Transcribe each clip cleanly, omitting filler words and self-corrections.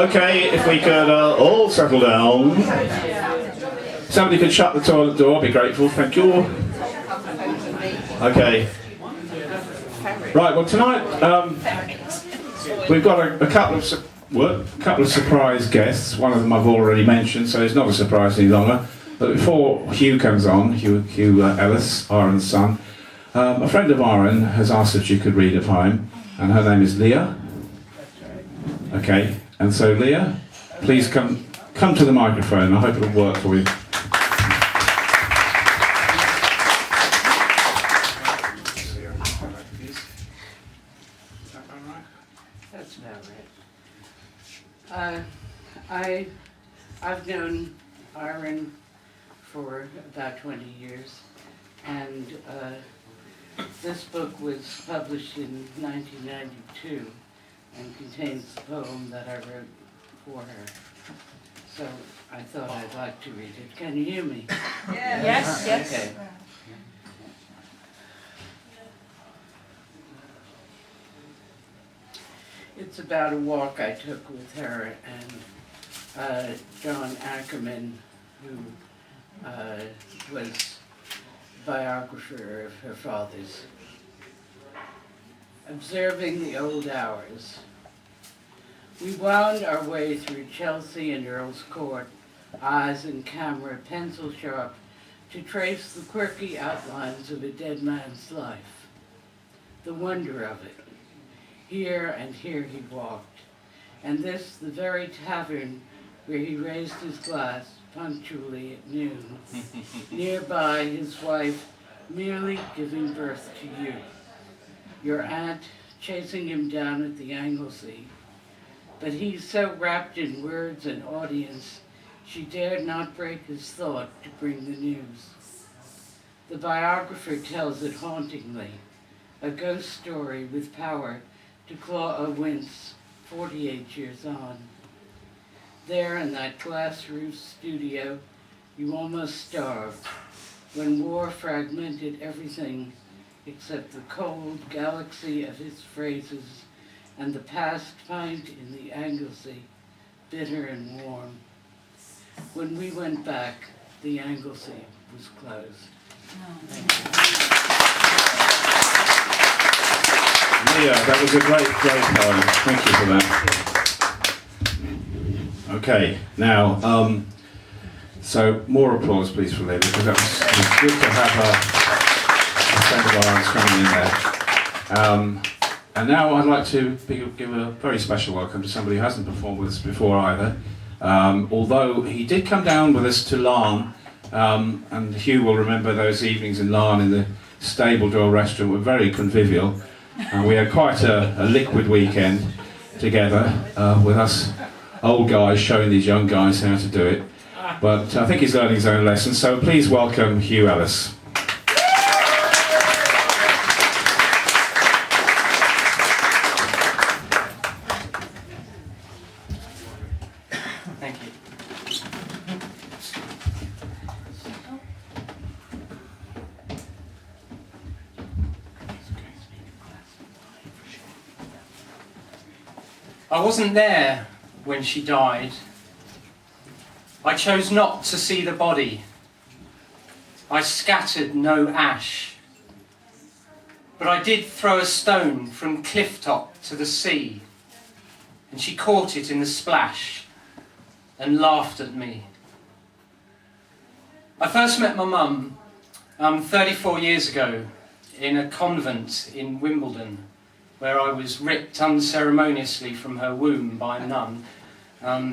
Okay, if we could all settle down. Somebody could shut the toilet door, I'd be grateful, thank you. Okay. Right, well tonight we've got a couple of surprise guests. One of them I've already mentioned, so it's not a surprise any longer. But before Hugh comes on, Hugh Ellis, Aaron's son, a friend of Aaron has asked if she could read a poem, and her name is Leah. Okay, and so Leah, please come to the microphone. I hope it'll work for you. That's about right. I've known Aaron for about 20 years, and this book was published in 1992 and contains the poem that I wrote for her. So I thought I'd like to read it. Can you hear me? Yeah. Yes. Yes. Okay. It's about a walk I took with her and John Ackerman, who was biographer of her father's. Observing the old hours. We wound our way through Chelsea and Earl's Court, eyes and camera pencil sharp, to trace the quirky outlines of a dead man's life. The wonder of it. Here and here he walked, and this the very tavern where he raised his glass punctually at noon. Nearby his wife merely giving birth to you. Your aunt chasing him down at the Anglesey. But he so wrapped in words and audience, she dared not break his thought to bring the news. The biographer tells it hauntingly, a ghost story with power to claw a wince 48 years on. There in that glass-roofed studio, you almost starved, when war fragmented everything except the cold galaxy of his phrases and the past pint in the Anglesey, bitter and warm. When we went back, the Anglesey was closed. Thank you. Leah, that was a great poem. Thank you for that. Okay, now, so more applause please for Leah, because that was good to have a friend of ours coming in there. And now I'd like to give a very special welcome to somebody who hasn't performed with us before either. Although he did come down with us to Larne, and Hugh will remember those evenings in Larne in the Stable Door restaurant were very convivial. And we had quite a liquid weekend together with us old guys showing these young guys how to do it. But I think he's learning his own lesson, so please welcome Hugh Ellis. Thank you. I wasn't there when she died. I chose not to see the body. I scattered no ash. But I did throw a stone from cliff top to the sea, and she caught it in the splash and laughed at me. I first met my mum 34 years ago in a convent in Wimbledon, where I was ripped unceremoniously from her womb by a nun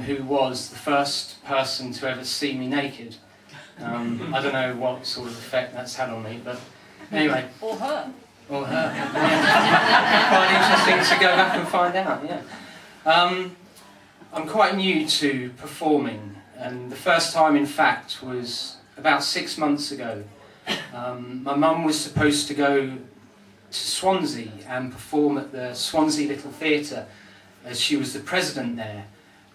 who was the first person to ever see me naked. I don't know what sort of effect that's had on me, but anyway. Or her. Or her. Yeah. Quite interesting to go back and find out, yeah. I'm quite new to performing, and the first time, in fact, was about 6 months ago. My mum was supposed to go to Swansea and perform at the Swansea Little Theatre, as she was the president there,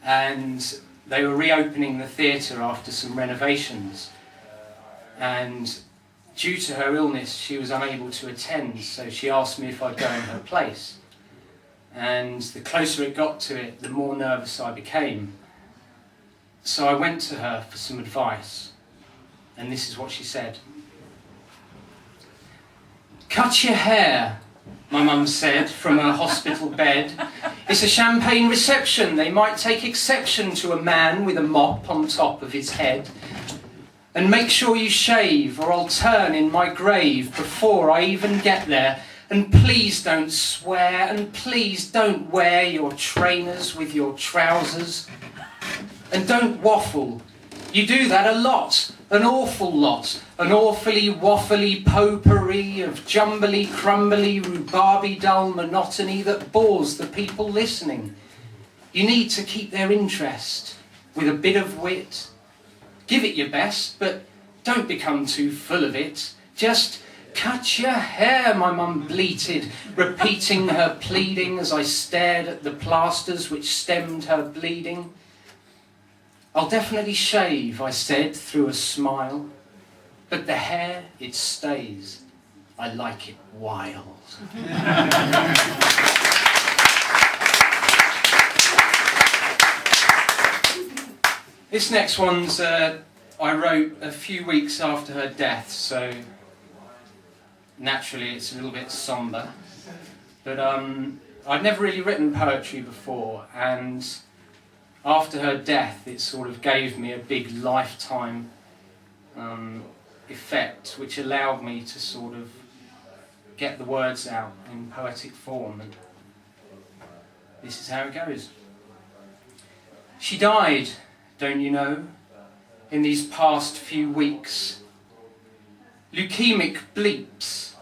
and they were reopening the theatre after some renovations, and due to her illness she was unable to attend, so she asked me if I'd go in her place. and the closer it got to it, the more nervous I became. So I went to her for some advice, and this is what she said. "Cut your hair," my mum said from her hospital bed. "It's a champagne reception. They might take exception to a man with a mop on top of his head. And make sure you shave, or I'll turn in my grave before I even get there. And please don't swear, and please don't wear your trainers with your trousers. And don't waffle. You do that a lot, an awful lot. An awfully waffly potpourri of jumbly, crumbly, rhubarby dull monotony that bores the people listening. You need to keep their interest with a bit of wit. Give it your best, but don't become too full of it. Just cut your hair," my mum bleated, repeating her pleading as I stared at the plasters which stemmed her bleeding. "I'll definitely shave," I said through a smile, "but the hair, it stays. I like it wild." This next one's I wrote a few weeks after her death, so naturally it's a little bit sombre. But I'd never really written poetry before, and after her death it sort of gave me a big lifetime effect, which allowed me to sort of get the words out in poetic form, and this is how it goes. She died, don't you know, in these past few weeks. Leukemic bleeps